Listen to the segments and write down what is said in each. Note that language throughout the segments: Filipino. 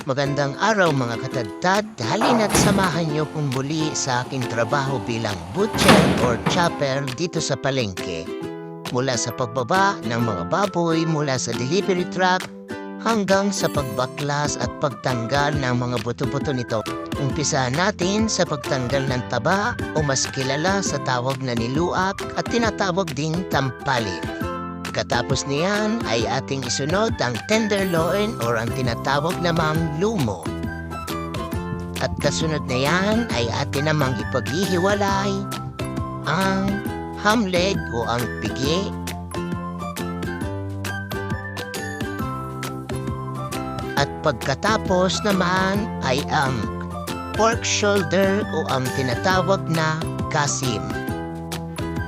Magandang araw mga katadtad, halina't samahan niyo kong muli sa aking trabaho bilang butcher or chopper dito sa palengke. Mula sa pagbaba ng mga baboy mula sa delivery truck hanggang sa pagbaklas at pagtanggal ng mga buto-buto nito. Umpisahan natin sa pagtanggal ng taba o mas kilala sa tawag na niluak at tinatawag ding tampalin. Katapos niyan ay ating isunod ang tenderloin or ang tinatawag namang lumo. At kasunod na yan ay atin namang ipaghihiwalay ang ham leg o ang pigi. At pagkatapos naman ay ang pork shoulder o ang tinatawag na kasim.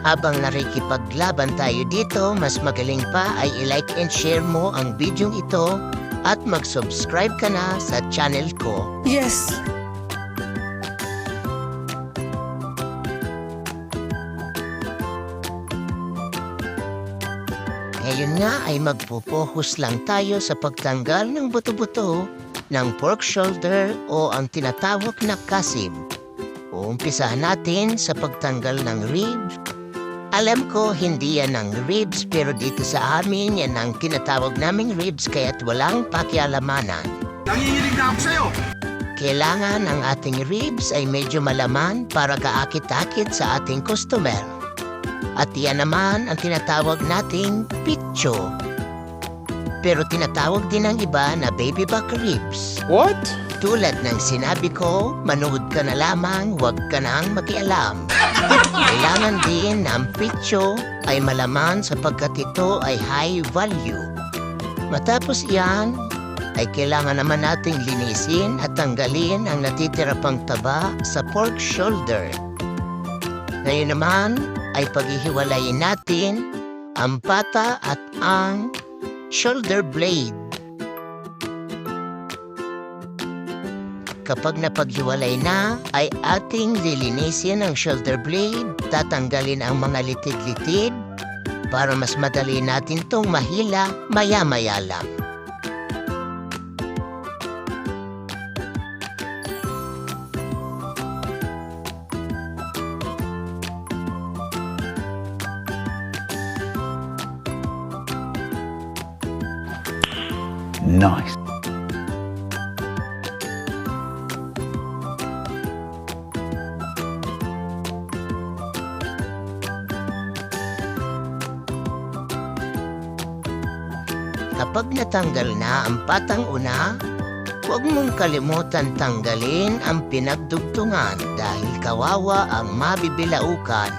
Habang nakikipaglaban tayo dito, mas magaling pa ay i-like and share mo ang video ito at mag-subscribe ka na sa channel ko. Yes! Ngayon nga ay magpo-focus lang tayo sa pagtanggal ng buto-buto ng pork shoulder o ang tinatawag na kasim. Uumpisahan natin sa pagtanggal ng ribs. Alam ko hindi yan ang ribs pero dito sa amin yan ang tinatawag naming ribs kaya't walang pakialamanan. Nanginginig na ako sa'yo! Kailangan ang ating ribs ay medyo malaman para kaakit-akit sa ating customer. At yan naman ang tinatawag nating pitcho. Pero tinatawag din ng iba na baby back ribs. What? Tulad ng sinabi ko, manood ka na lamang, huwag ka nang makialam. Kailangan din na ang pitcho ay malaman sapagkat ito ay high value. Matapos iyan, ay kailangan naman nating linisin at tanggalin ang natitira pang taba sa pork shoulder. Ngayon naman ay paghihiwalayin natin ang pata at ang shoulder blade. Kapag napaghiwalay na, ay ating lilinisin ang shoulder blade, tatanggalin ang mga litid-litid para mas madali natin tong mahila maya-maya lang. Nice. Kapag natanggal na ang patang una, huwag mong kalimutan tanggalin ang pinagdugtungan dahil kawawa ang mabibilaukan.